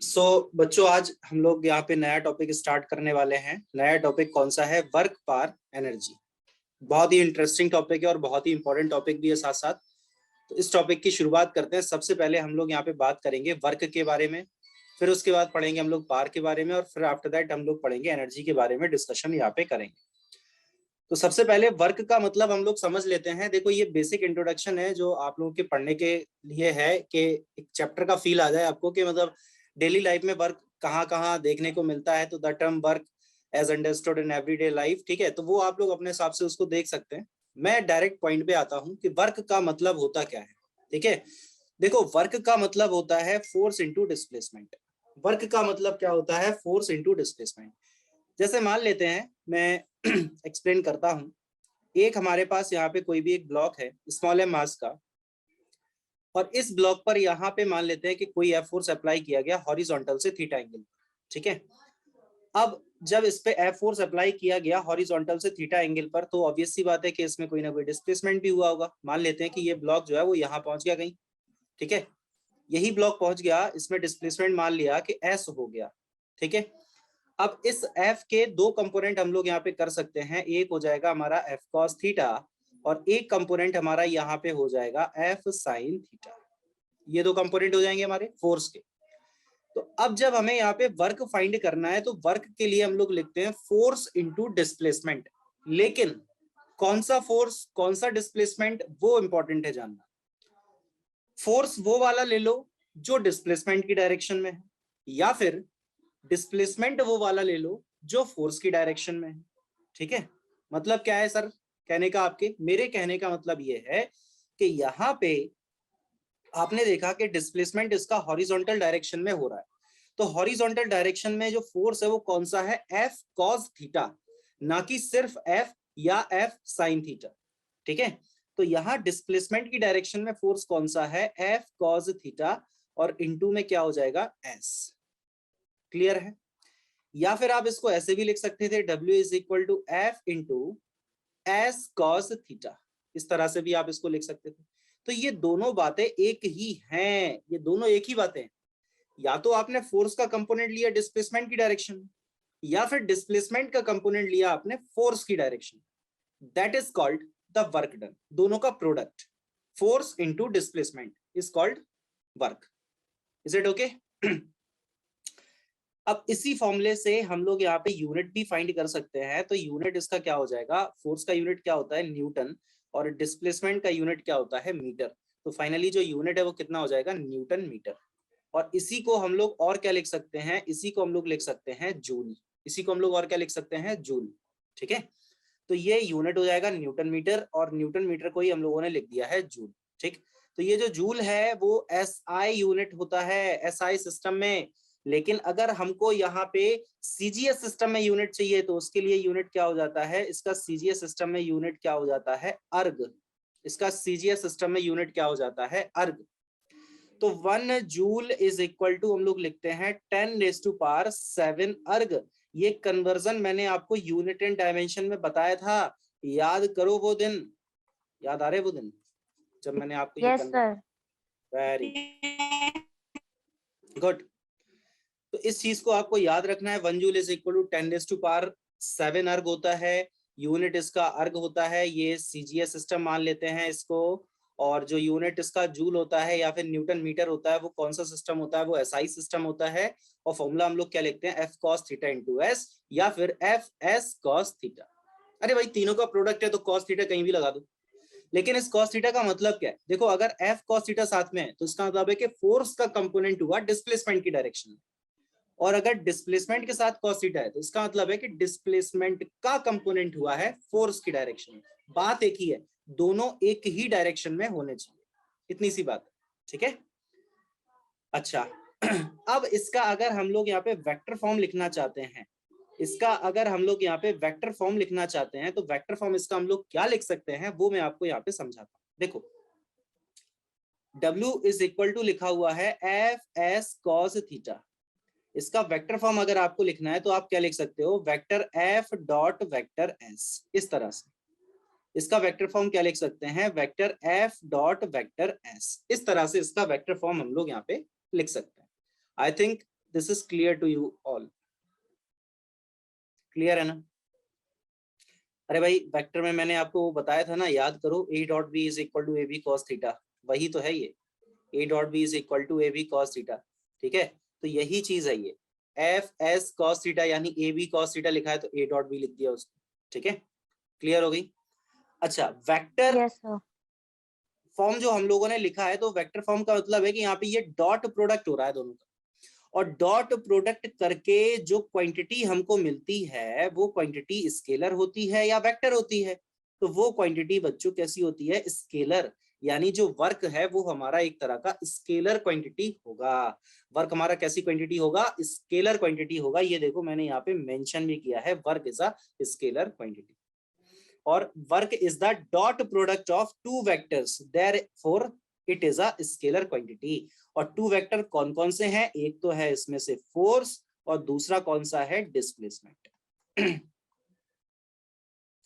बच्चों आज हम लोग यहाँ पे नया टॉपिक स्टार्ट करने वाले हैं। नया टॉपिक कौन सा है? Work power energy. बहुत ही इंटरेस्टिंग टॉपिक है और बहुत ही इंपॉर्टेंट टॉपिक भी है साथ साथ। तो इस टॉपिक की शुरुआत करते हैं। सबसे पहले हम लोग यहाँ पे बात करेंगे वर्क के बारे में, फिर उसके बाद पढ़ेंगे हम लोग पावर के बारे में, और फिर आफ्टर दैट हम लोग पढ़ेंगे एनर्जी के बारे में, डिस्कशन यहाँ पे करेंगे। तो सबसे पहले वर्क का मतलब हम लोग समझ लेते हैं। देखो, ये बेसिक इंट्रोडक्शन है जो आप लोगों के पढ़ने के लिए है कि एक चैप्टर का फील आ जाए आपको कि मतलब डेली लाइफ में वर्क कहाँ कहाँ देखने को मिलता है। तो the term work as understood in everyday life, ठीक है, तो वो आप लोग अपने हिसाब से उसको देख सकते हैं। मैं डायरेक्ट पॉइंट पे आता हूँ कि वर्क का मतलब होता क्या है। ठीक है, देखो, वर्क का मतलब होता है फोर्स इंटू डिस्प्लेसमेंट। वर्क का मतलब क्या होता है? Force into displacement. जैसे मान लेते हैं, मैं एक्सप्लेन करता हूं। एक हमारे पास यहाँ पे कोई भी एक ब्लॉक है, स्मॉल एम मास का, और इस ब्लॉक पर यहाँ पे मान लेते हैं कि कोई एफ फोर्स अप्लाई किया गया हॉरिजॉन्टल से थीटा एंगल। ठीक है, अब जब इस पे एफ फोर्स अप्लाई किया गया हॉरिजॉन्टल से थीटा एंगल पर, तो ऑब्वियस सी बात है कि इसमें कोई ना कोई डिस्प्लेसमेंट भी हुआ होगा। मान लेते हैं कि ये ब्लॉक जो है वो यहाँ पहुंच गया कहीं। ठीक है, यही ब्लॉक पहुंच गया, इसमें डिस्प्लेसमेंट मान लिया कि एस हो गया। ठीक है, अब इस एफ के दो कंपोनेंट हम लोग यहाँ पे कर सकते हैं। एक हो जाएगा हमारा एफ कॉस थीटा, और एक कंपोनेंट हमारा यहाँ पे हो जाएगा एफ साइन थीटा। ये दो कंपोनेंट हो जाएंगे हमारे फोर्स के। तो अब जब हमें यहाँ पे वर्क फाइंड करना है, तो वर्क के लिए हम लोग लिखते हैं फोर्स इंटू डिस्प्लेसमेंट। लेकिन कौन सा फोर्स कौन सा डिस्प्लेसमेंट, वो इंपॉर्टेंट है जानना। फोर्स वो वाला ले लो जो डिस्प्लेसमेंट की डायरेक्शन में है, या फिर डिस्प्लेसमेंट वो वाला ले लो जो फोर्स की डायरेक्शन में है। ठीक है, मतलब क्या है सर कहने का? आपके मेरे कहने का मतलब ये है कि यहाँ पे आपने देखा कि डिस्प्लेसमेंट इसका हॉरिजॉन्टल डायरेक्शन में हो रहा है, तो हॉरिजॉन्टल डायरेक्शन में जो फोर्स है वो कौन सा है? एफ कॉस थीटा, ना कि सिर्फ एफ या एफ साइन थीटा। ठीक है, तो यहाँ डिस्प्लेसमेंट की डायरेक्शन में फोर्स कौन सा है? एफ कॉस थीटा, और इनटू में क्या हो जाएगा? एस। क्लियर है? या फिर आप इसको ऐसे भी लिख सकते थे, W is equal to F into S cos theta. इस तरह से भी आप इसको लिख सकते थे। तो ये दोनों बातें एक ही हैं, ये दोनों एक ही बातें हैं। या तो आपने फोर्स का कंपोनेंट लिया डिस्प्लेसमेंट की डायरेक्शन में, या फिर डिस्प्लेसमेंट का कंपोनेंट लिया आपने फोर्स की direction. That is called the work done. दोनों का product force into displacement is called work. Is it okay? अब इसी फॉर्मूले से हम लोग यहाँ पे यूनिट भी फाइंड कर सकते हैं। तो यूनिट इसका क्या हो जाएगा? फोर्स का यूनिट क्या होता है? न्यूटन, और डिस्प्लेसमेंट का यूनिट क्या होता है? मीटर। तो फाइनली जो यूनिट है वो कितना हो जाएगा? Newton metre. और इसी को हम लोग और क्या लिख सकते हैं? इसी को हम लोग लिख सकते हैं जूल। इसी को हम लोग और क्या लिख सकते हैं? जूल। ठीक है, तो ये यूनिट हो जाएगा न्यूटन मीटर, और न्यूटन मीटर को ही हम लोगों ने लिख दिया है जूल। ठीक, तो ये जो जूल है वो एसआई यूनिट होता है एसआई सिस्टम में। लेकिन अगर हमको यहाँ पे सीजीएस सिस्टम में यूनिट चाहिए, तो उसके लिए यूनिट क्या हो जाता है? इसका सीजीएस सिस्टम में यूनिट क्या हो जाता है? अर्ग। इसका सीजीएस सिस्टम में यूनिट क्या हो जाता है? अर्ग। तो 1 जूल इज इक्वल टू हम लोग लिखते हैं 10⁻⁷ अर्ग। ये कन्वर्जन मैंने आपको यूनिट एंड डायमेंशन में बताया था, याद करो वो दिन। याद आ रहे वो दिन जब मैंने आपको ये सर। Very good. तो इस चीज को आपको याद रखना है। 1 जूल इज इक्वल टू 10⁻⁷ अर्ग होता है। यूनिट इसका अर्ग होता है। ये सीजीएस सिस्टम मान लेते हैं इसको। और जो यूनिट इसका जूल होता है या फिर न्यूटन मीटर होता है, वो कौन सा सिस्टम होता है? वो एसआई सिस्टम होता है। और फॉर्मूला हम लोग क्या लिखते हैं? F cos theta into S, या फिर एफ एस कॉस थीटा। अरे भाई, तीनों का प्रोडक्ट है तो कॉस थीटा कहीं भी लगा दो। लेकिन इस कॉस थीटा का मतलब क्या है? देखो, अगर एफ कॉस थीटा साथ में है तो इसका मतलब है कि फोर्स का कंपोनेंट हुआ डिस्प्लेसमेंट की डायरेक्शन में, और अगर डिस्प्लेसमेंट के साथ cos थीटा है तो इसका मतलब है कि डिस्प्लेसमेंट का कंपोनेंट हुआ है फोर्स की डायरेक्शन में। बात एक ही है, दोनों एक ही डायरेक्शन में होने चाहिए, इतनी सी बात। ठीक है, अच्छा। अब इसका अगर हम लोग यहाँ पे वेक्टर फॉर्म लिखना चाहते हैं, इसका अगर हम लोग यहाँ पे वेक्टर फॉर्म लिखना चाहते हैं, तो वेक्टर फॉर्म इसका हम लोग क्या लिख सकते हैं वो मैं आपको यहाँ पे समझाता हूँ। देखो, W इज इक्वल टू लिखा हुआ है एफ एस कॉस थीटा। इसका वेक्टर फॉर्म अगर आपको लिखना है तो आप क्या लिख सकते हो? Vector F dot vector S. इस तरह से इसका वेक्टर फॉर्म क्या लिख सकते हैं? Vector F dot vector S. इस तरह से इसका वेक्टर फॉर्म हम लोग यहाँ पे लिख सकते हैं। I think this is clear to you all? Clear है ना? अरे भाई वेक्टर में मैंने आपको बताया था ना, याद करो, A dot B is equal to A B cos theta, वही तो है ये, A dot B is equal to A B cos theta. ठीक है, तो यही चीज है ये, एफ एस कॉस थीटा यानी ए बी कॉस थीटा लिखा है तो ए डॉट बी लिख दिया उसको। ठीक है, क्लियर हो गई? अच्छा, वेक्टर फॉर्म जो हम लोगों ने लिखा है, तो वेक्टर फॉर्म का मतलब है कि यहाँ पे ये डॉट प्रोडक्ट हो रहा है दोनों का, और डॉट प्रोडक्ट करके जो क्वांटिटी हमको मिलती है वो क्वांटिटी स्केलर होती है या वेक्टर होती है? तो वो क्वांटिटी बच्चों कैसी होती है? स्केलर, यानी जो वर्क है वो हमारा एक तरह का स्केलर क्वांटिटी होगा। वर्क हमारा कैसी क्वांटिटी होगा? स्केलर क्वांटिटी होगा। ये देखो मैंने यहाँ पे मेंशन भी किया है, work is a scalar quantity, और work is the dot product of two vectors, therefore it is a scalar quantity. और टू वेक्टर कौन कौन से हैं? एक तो है इसमें से फोर्स, और दूसरा कौन सा है? डिस्प्लेसमेंट।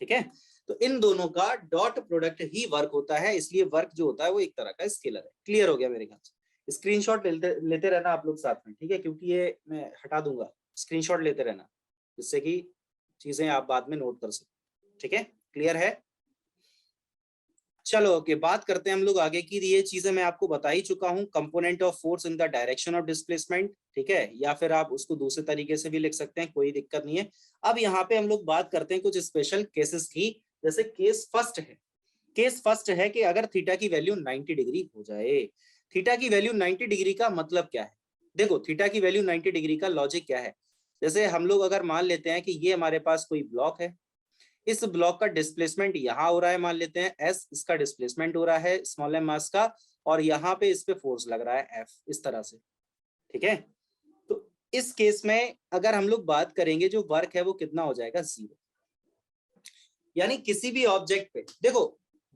ठीक है, तो इन दोनों का डॉट प्रोडक्ट ही वर्क होता है, इसलिए वर्क जो होता है वो एक तरह का स्केलर है। क्लियर हो गया मेरे ख्याल से? स्क्रीनशॉट लेते रहना आप लोग साथ में, ठीक है, क्योंकि ये मैं हटा दूंगा, स्क्रीनशॉट लेते रहना जिससे कि चीजें आप बाद में नोट कर सको। ठीक है, क्लियर है? चलो ओके, बात करते हैं हम लोग आगे की। ये चीजें मैं आपको बता ही चुका हूं, component of force in the direction of displacement. ठीक है, या फिर आप उसको दूसरे तरीके से भी लिख सकते हैं, कोई दिक्कत नहीं है। अब यहाँ पे हम लोग बात करते हैं कुछ स्पेशल केसेस की। जैसे केस फर्स्ट है, केस फर्स्ट है कि अगर थीटा की वैल्यू 90 डिग्री हो जाए। थीटा की वैल्यू 90 डिग्री का मतलब क्या है? देखो, थीटा की वैल्यू 90 डिग्री का लॉजिक क्या है? जैसे हम लोग अगर मान लेते हैं कि ये हमारे पास कोई ब्लॉक है, इस ब्लॉक का डिस्प्लेसमेंट यहाँ हो रहा है, मान लेते हैं एस, इसका डिस्प्लेसमेंट हो रहा है स्मॉल एम मास का, और यहाँ पे इस पे फोर्स लग रहा है एफ, इस तरह से। ठीक है, तो इस केस में अगर हम लोग बात करेंगे, जो वर्क है वो कितना हो जाएगा? 0। यानी किसी भी ऑब्जेक्ट पे देखो,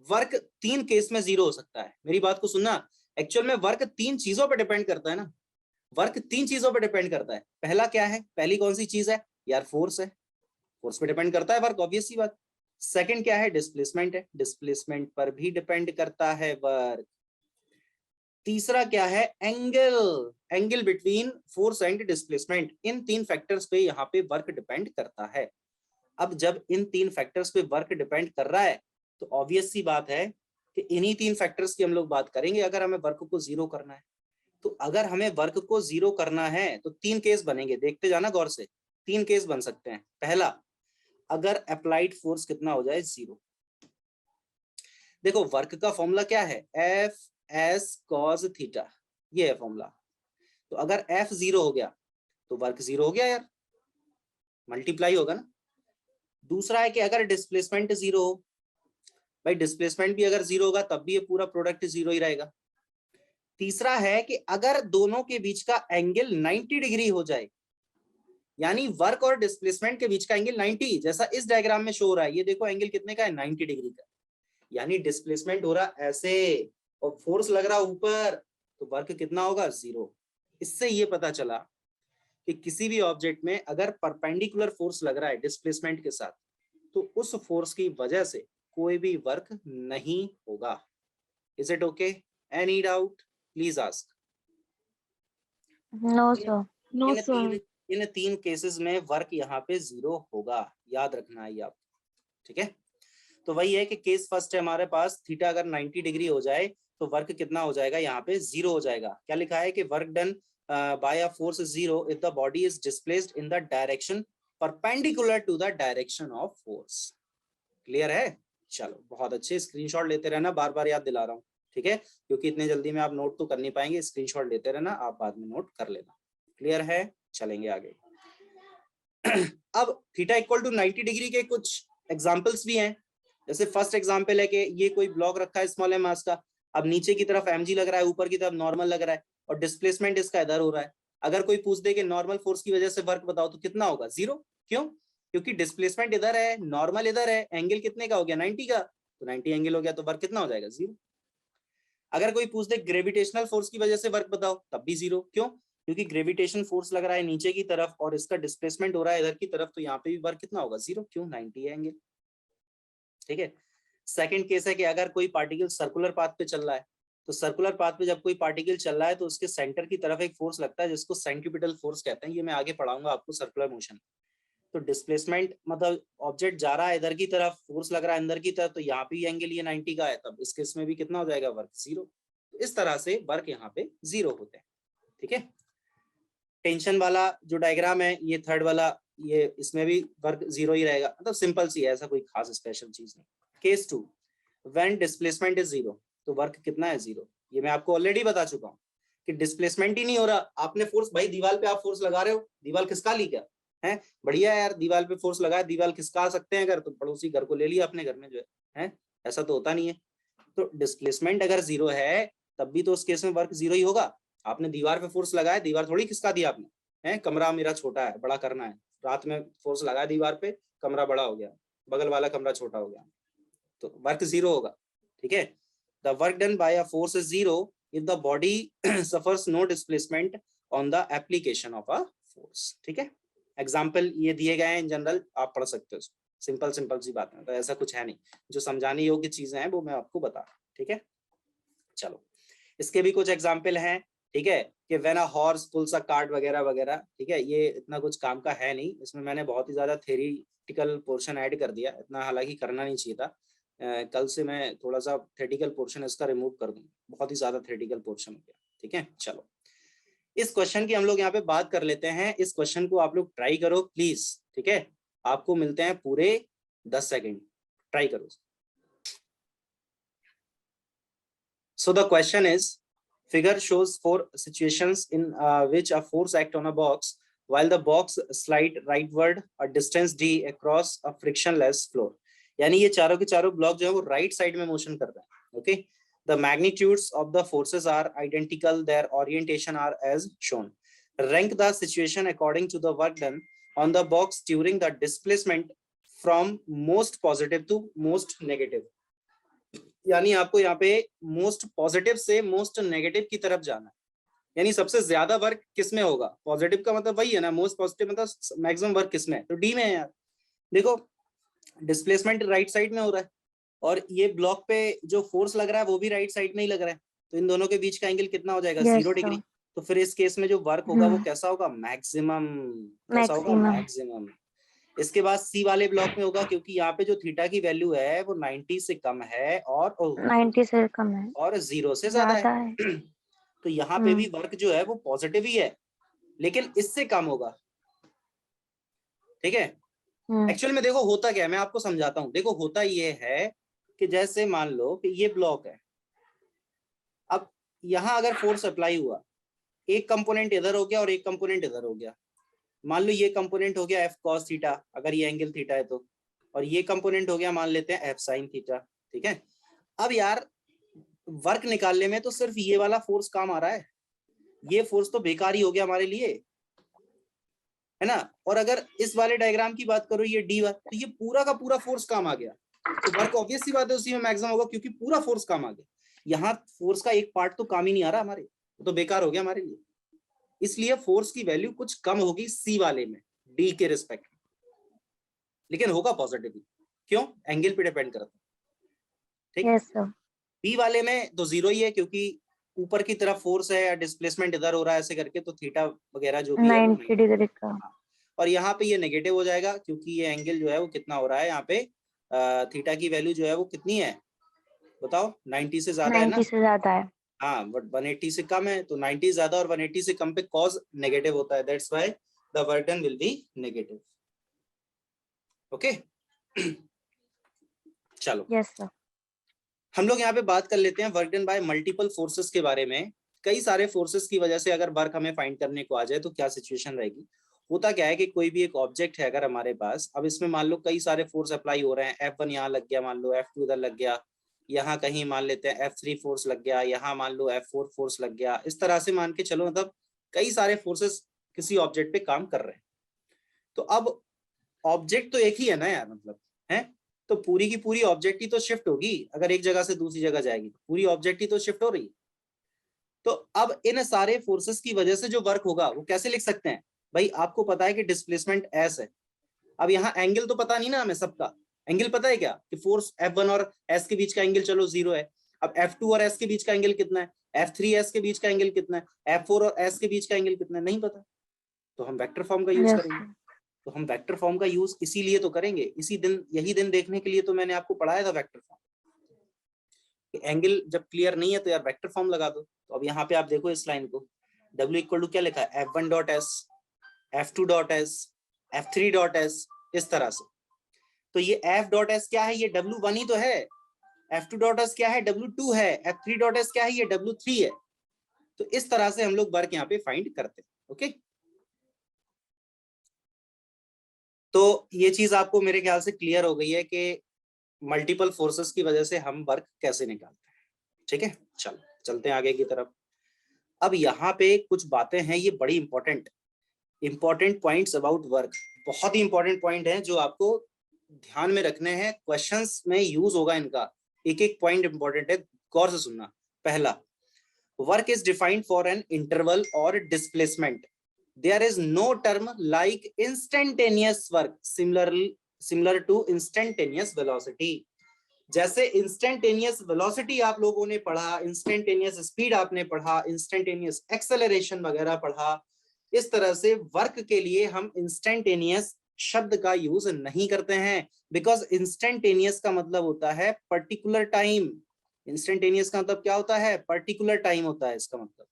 वर्क 3 केस में 0 हो सकता है। मेरी बात को सुनना, एक्चुअल में वर्क 3 चीजों पर डिपेंड करता है ना, वर्क 3 चीजों पर डिपेंड करता है। पहला क्या है? पहली कौन सी चीज है यार? फोर्स है, फोर्स पे डिपेंड करता है वर्क, ऑब्वियस सी बात। सेकंड क्या है? डिस्प्लेसमेंट है, डिस्प्लेसमेंट पर भी डिपेंड करता है वर्क। तीसरा क्या है? Angle, angle between force and displacement. In 3 factors पे यहाँ पे वर्क डिपेंड करता है। अब जब इन 3 फैक्टर्स पे वर्क डिपेंड कर रहा है, तो ऑब्वियस सी बात है कि इन्हीं 3 फैक्टर्स की हम लोग बात करेंगे अगर हमें वर्क को 0 करना है। तो अगर हमें वर्क को 0 करना है तो 3 केस बनेंगे, देखते जाना गौर से। 3 केस बन सकते हैं। पहला, अगर अप्लाइड फोर्स कितना हो जाए? 0। देखो वर्क का फॉर्मूला क्या है? एफ एस कॉस थीटा, ये है फॉर्मूला। तो अगर एफ 0 हो गया तो वर्क 0 हो गया यार, मल्टीप्लाई होगा ना। दूसरा है कि अगर डिस्प्लेसमेंट 0 हो, भाई डिस्प्लेसमेंट भी अगर 0 होगा तब भी ये पूरा प्रोडक्ट 0 ही रहेगा। तीसरा है कि अगर दोनों के बीच का एंगल 90 डिग्री हो जाए, यानी वर्क और डिस्प्लेसमेंट के बीच का एंगल 90, जैसा इस डायग्राम में शो हो रहा है, ये देखो एंगल कितने का है? 90 डिग्री का। यानी डिस्प्लेसमेंट हो रहा ऐसे और फोर्स लग रहा ऊपर, तो वर्क कितना होगा? 0। इससे ये पता चला कि किसी भी ऑब्जेक्ट में अगर परपेंडिकुलर फोर्स लग रहा है डिस्प्लेसमेंट के साथ, तो उस फोर्स की वजह से कोई भी वर्क नहीं होगा। Is it okay? Any doubt? Please ask. No sir. No sir. In 3 cases में वर्क यहाँ पे 0 होगा, याद रखना है आप। ठीक है, तो वही है कि केस फर्स्ट है हमारे पास, थीटा अगर 90 डिग्री हो जाए तो वर्क कितना हो जाएगा? यहाँ पे 0 हो जाएगा। क्या लिखा है कि work done by a force 0 if the body is displaced in the direction perpendicular to the direction of force. Clear है? चलो बहुत अच्छे, स्क्रीनशॉट लेते रहना, बार बार याद दिला रहा हूँ। ठीक है, क्योंकि इतने जल्दी में आप नोट तो कर नहीं पाएंगे, स्क्रीनशॉट लेते रहना, आप बाद में नोट कर लेना। क्लियर है? चलेंगे आगे। अब थीटा इक्वल टू 90 डिग्री के कुछ एग्जांपल्स भी हैं। जैसे फर्स्ट एग्जांपल है कि ये कोई ब्लॉक रखा है स्मॉल एम मास का, अब नीचे की तरफ mg लग रहा है, ऊपर की तरफ नॉर्मल लग रहा है, और डिस्प्लेसमेंट इसका इधर हो रहा है। अगर कोई पूछ दे कि नॉर्मल फोर्स की वजह से वर्क बताओ, तो कितना होगा? 0। क्यों? क्योंकि डिस्प्लेसमेंट इधर है, नॉर्मल इधर है, एंगल कितने का हो गया? 90 का, तो 90 एंगल हो गया, तो वर्क कितना हो जाएगा? 0। अगर कोई पूछ दे ग्रेविटेशनल फोर्स की वजह से वर्क बताओ, तब भी 0। क्यों? क्योंकि ग्रेविटेशन फोर्स लग रहा है नीचे की तरफ और इसका डिस्प्लेसमेंट हो रहा है इधर की तरफ, तो यहाँ पे भी वर्क कितना होगा? 0। क्यों? 90 है एंगल। ठीक है, सेकंड केस है कि अगर कोई पार्टिकल सर्कुलर पाथ पे चल रहा है, तो सर्कुलर पाथ पे जब कोई पार्टिकल चल रहा है तो उसके सेंटर की तरफ एक फोर्स लगता है जिसको सेंट्रीपिटल फोर्स कहते हैं। ये मैं आगे पढ़ाऊंगा आपको सर्कुलर मोशन। तो डिस्प्लेसमेंट मतलब ऑब्जेक्ट जा रहा है इधर की तरफ, फोर्स लग रहा है अंदर की तरफ, तो यहाँ भी एंगल ये 90 का है, तब इस केस में भी कितना हो जाएगा वर्क 0। इस तरह से वर्क यहाँ पे 0 होते हैं। ठीक है, टेंशन वाला जो डायग्राम है ये थर्ड वाला, ये इसमें भी वर्क 0 ही रहेगा, मतलब सिंपल सी है, ऐसा कोई खास स्पेशल चीज नहीं। केस 2, व्हेन डिस्प्लेसमेंट इज 0, तो वर्क कितना है 0। ये मैं आपको ऑलरेडी बता चुका हूँ कि डिस्प्लेसमेंट ही नहीं हो रहा। आपने फोर्स, भाई दीवार पे आप फोर्स लगा रहे हो, दीवार खिसका ली क्या है, बढ़िया यार, दीवार पे फोर्स लगाया, दीवार खिसका सकते हैं अगर, तो पड़ोसी घर को ले लिया अपने घर में जो है, ऐसा तो होता नहीं है। तो डिस्प्लेसमेंट अगर 0 है तब भी तो उस केस में वर्क 0 ही होगा। आपने दीवार पे फोर्स लगाया, दीवार थोड़ी खिसका दिया आपने, है कमरा मेरा छोटा है, बड़ा करना है, रात में फोर्स लगाया दीवार पे, कमरा बड़ा हो गया, बगल वाला कमरा छोटा हो गया, तो वर्क 0 होगा। ठीक है, the work done by a force is 0 if the body suffers no displacement on the application of a force। ठीक है, एग्जाम्पल ये दिए गए हैं, इन जनरल आप पढ़ सकते हो, सिंपल सिंपल सी बात है, तो ऐसा कुछ है नहीं, जो समझाने योग्य चीजें हैं वो मैं आपको बता रहा हूँ। ठीक है, चलो इसके भी कुछ एग्जाम्पल हैं। ठीक है, कि when a horse pools a cart वगैरह वगैरह। ठीक है, ये इतना कुछ काम का है नहीं, इसमें मैंने बहुत ही ज्यादा थेरिटिकल पोर्शन ऐड कर दिया, इतना हालांकि करना नहीं चाहिए था। कल से मैं थोड़ा सा थेरिटिकल पोर्शन इसका रिमूव कर दूंगा, बहुत ही ज्यादा थेरिटिकल पोर्शन हो गया। ठीक है, चलो इस क्वेश्चन की हम लोग यहाँ पे बात कर लेते हैं। इस क्वेश्चन को आप लोग ट्राई करो प्लीज। ठीक है, आपको मिलते हैं पूरे 10 सेकेंड, ट्राई करो। So the question is, figure shows 4 situations in which a force act on a box while the box slide rightward a distance d across a frictionless floor। यानी ये चारों के चारों ब्लॉक जो है वो राइट साइड में मोशन कर रहे हैं। Okay, the magnitudes of the forces are identical, their orientation are as shown। Rank the situation according to the work done on the box during the displacement from most positive to most negative। यानी आपको यहाँ पे most positive से most negative की तरफ जाना है, यानी सबसे ज्यादा वर्क किसमें होगा। पॉजिटिव का मतलब वही है ना, मोस्ट पॉजिटिव मतलब मैक्सिमम वर्क किसमें है, तो डी में है यार। देखो डिस्प्लेसमेंट राइट साइड में हो रहा है और ये ब्लॉक पे जो फोर्स लग रहा है वो भी राइट साइड में ही लग रहा है, तो इन दोनों के बीच का एंगल कितना हो जाएगा, 0 डिग्री। तो फिर इस केस में जो वर्क होगा वो कैसा होगा, मैक्सिमम। कैसा होगा, मैक्सिमम। इसके बाद सी वाले ब्लॉक में होगा, क्योंकि यहाँ पे जो थीटा की वैल्यू है वो 90 से कम है और 90 से कम है और 0 से ज्यादा है। तो यहाँ पे भी वर्क जो है वो पॉजिटिव ही है, लेकिन इससे कम होगा। ठीक है, एक्चुअल में देखो होता क्या है, मैं आपको समझाता हूँ। देखो होता ये है कि जैसे मान लो कि ये ब्लॉक है, अब यहाँ अगर फोर्स अप्लाई हुआ, एक कंपोनेंट इधर हो गया और एक कंपोनेंट इधर हो गया। मान लो ये कंपोनेंट हो गया एफ कॉस थीटा, अगर ये एंगल थीटा है तो, और ये कंपोनेंट हो गया मान लेते हैं एफ साइन थीटा। ठीक है, अब यार वर्क निकालने में तो सिर्फ ये वाला फोर्स काम आ रहा है, ये फोर्स तो बेकार ही हो गया हमारे लिए, है ना। और अगर इस वाले डायग्राम की बात करो, ये डी1, तो ये पूरा का पूरा फोर्स काम आ गया, तो वर्क ऑब्वियस सी बात है उसी में मैक्सिमम होगा, क्योंकि पूरा फोर्स काम आ गया। यहाँ फोर्स का एक पार्ट तो काम ही नहीं आ रहा हमारे, तो बेकार हो गया हमारे लिए। इसलिए फोर्स की वैल्यू कुछ कम होगी सी वाले में, डी के रिस्पेक्ट में, लेकिन होगा पॉजिटिव। क्यों, एंगल पे डिपेंड करता है। ठीक है, बी वाले में तो 0 ही है, क्योंकि ऊपर की तरफ फोर्स है या डिस्प्लेसमेंट इधर हो रहा है ऐसे करके, तो थीटा वगैरह जो भी है 90 डिग्री का। और यहाँ पे ये नेगेटिव हो जाएगा, क्योंकि ये एंगल जो है वो कितना हो रहा है यहाँ पे, थीटा की वैल्यू जो है वो कितनी है बताओ, 90 से ज्यादा है ना। 90 से ज्यादा है। हाँ, बट 180 से कम है, तो 90 ज्यादा और 180 से कम पे कॉज नेगेटिव होता है, that's why the work done will be negative. Okay, चलो यस सर, हम लोग यहाँ पे बात कर लेते हैं work done bye multiple forces के बारे में। कई सारे फोर्सेस की वजह से अगर वर्क हमें फाइंड करने को आ जाए तो क्या सिचुएशन रहेगी। होता क्या है कि कोई भी एक ऑब्जेक्ट है अगर हमारे पास, अब इसमें मान लो कई सारे फोर्स अप्लाई हो रहे हैं, F1 यहाँ लग गया, मान लो F2 इधर लग गया, यहाँ कहीं मान लेते हैं F3 फोर्स लग गया, यहाँ मान लो F4 फोर्स लग गया, इस तरह से मान के चलो, मतलब कई सारे फोर्सेस किसी ऑब्जेक्ट पे काम कर रहे हैं। तो अब ऑब्जेक्ट तो एक ही है ना यार, मतलब है, तो पूरी की पूरी ऑब्जेक्ट ही तो शिफ्ट होगी, अगर एक जगह से दूसरी जगह जाएगी तो पूरी ऑब्जेक्ट ही तो शिफ्ट हो रही। तो अब इन सारे फोर्सेस की वजह से जो वर्क होगा वो कैसे लिख सकते हैं भाई, आपको पता है कि डिस्प्लेसमेंट एस है, अब यहाँ एंगल तो पता नहीं ना हमें सबका, एंगल पता है क्या कि फोर्स F1 और S के बीच का एंगल चलो 0 है, अब F2 और S के बीच का एंगल कितना है, F3S के बीच का एंगल कितना है, F4 और S के बीच का एंगल कितना है, नहीं पता, तो हम वेक्टर फॉर्म का यूज यस करेंगे। तो हम वेक्टर फॉर्म का यूज इसीलिए तो करेंगे, यही दिन देखने के लिए तो मैंने आपको पढ़ाया था वेक्टर फॉर्म। एंगल जब क्लियर नहीं है तो यार वेक्टर फॉर्म लगा दो। तो अब यहाँ पे आप देखो इस लाइन को, W इक्वल टू क्या लिखा है, F1.S, F2.S, F3.S, इस तरह से। तो ये F.S क्या है, ये W1 ही तो है, F2.S क्या है, W2 है, F3.S क्या है, ये W3 है। तो इस तरह से हम लोग वर्क यहाँ पे फाइंड करते हैं। ओके, तो ये चीज आपको मेरे ख्याल से क्लियर हो गई है कि मल्टीपल फोर्सेस की वजह से हम वर्क कैसे निकालते हैं। ठीक है, चलो चलते हैं आगे की तरफ। अब यहाँ पे कुछ बातें हैं, ये बड़ी इंपॉर्टेंट पॉइंट्स अबाउट वर्क, बहुत ही इंपॉर्टेंट पॉइंट है जो आपको ध्यान में रखने हैं, क्वेश्चंस में यूज होगा इनका। एक एक पॉइंट इंपॉर्टेंट है, गौर से सुनना। पहला, work is defined for an interval और displacement, there is no term like instantaneous work similar to instantaneous velocity। जैसे इंस्टेंटेनियस वेलोसिटी आप लोगों ने पढ़ा, इंस्टेंटेनियस स्पीड आपने पढ़ा, इंस्टेंटेनियस एक्सेलरेशन वगैरह पढ़ा, इस तरह से वर्क के लिए हम इंस्टेंटेनियस शब्द का यूज नहीं करते हैं, बिकॉज इंस्टेंटेनियस का मतलब होता है पर्टिकुलर टाइम। इंस्टेंटेनियस का मतलब क्या होता है, पर्टिकुलर टाइम होता है इसका मतलब।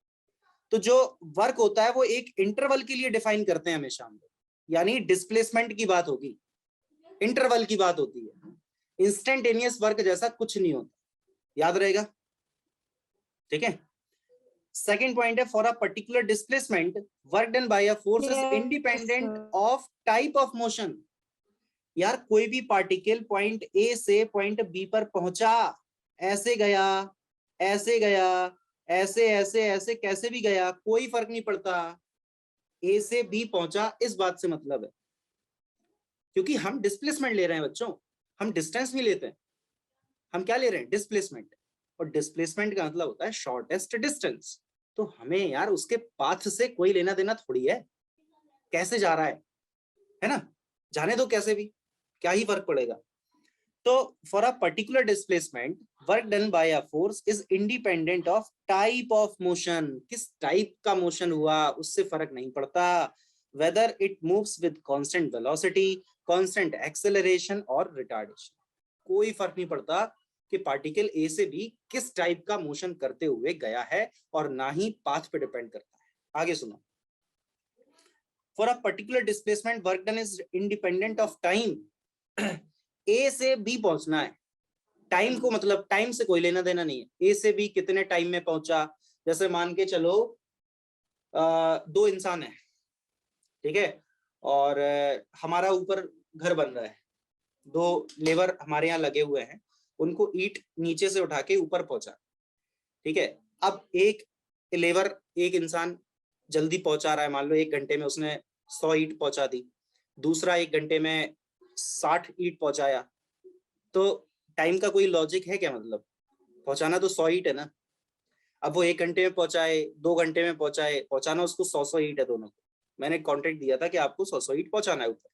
तो जो वर्क होता है वो एक इंटरवल के लिए डिफाइन करते हैं हमेशा हम लोग, यानी डिस्प्लेसमेंट की बात होगी, इंटरवल की बात होती है। इंस्टेंटेनियस वर्क जैसा कुछ नहीं होता, याद रहेगा। ठीक है, सेकेंड पॉइंट है, for a particular displacement work done by a force is independent of type of motion. यार कोई भी पार्टिकल पॉइंट ए से पॉइंट बी पर पहुंचा, ऐसे गया, ऐसे गया, ऐसे ऐसे ऐसे कैसे भी गया, कोई फर्क नहीं पड़ता, ए से बी पहुंचा, इस बात से मतलब है। क्योंकि हम डिस्प्लेसमेंट ले रहे हैं बच्चों, हम डिस्टेंस नहीं लेते हैं, हम क्या ले रहे हैं, डिस्प्लेसमेंट। और डिस्प्लेसमेंट का मतलब होता है शॉर्टेस्ट डिस्टेंस। तो हमें यार उसके पाथ से कोई लेना देना थोड़ी है, कैसे जा रहा है ना, जाने दो कैसे भी, क्या ही फर्क पड़ेगा। तो for a particular displacement work done by a force is independent of type of motion. किस टाइप का मोशन हुआ उससे फर्क नहीं पड़ता, whether it moves with constant velocity, constant acceleration और रिटार्डेशन, कोई फर्क नहीं पड़ता कि पार्टिकल ए से बी किस टाइप का मोशन करते हुए गया है, और ना ही पाथ पे डिपेंड करता है। आगे सुनो, for a particular displacement work done is independent of time. A से बी पहुंचना है, टाइम को मतलब टाइम से कोई लेना देना नहीं है, ए से बी कितने टाइम में पहुंचा। जैसे मान के चलो दो इंसान है, ठीक है, और हमारा ऊपर घर बन रहा है, दो लेबर हमारे यहाँ लगे हुए हैं, उनको ईंट नीचे से उठा के ऊपर पहुंचा, ठीक है। अब एक लेबर, एक इंसान जल्दी पहुंचा रहा है, मान लो 1 घंटे में उसने 100 ईंट पहुंचा दी, दूसरा 1 घंटे में 60 ईंट पहुंचाया। तो टाइम का कोई लॉजिक है क्या, मतलब पहुंचाना तो 100 ईंट है ना। अब वो 1 घंटे में पहुंचाए, 2 घंटे में पहुंचाए, पहुंचाना उसको 100 ईंट है दोनों को। मैंने कॉन्ट्रैक्ट दिया था कि आपको 100 ईंट पहुंचाना है ऊपर।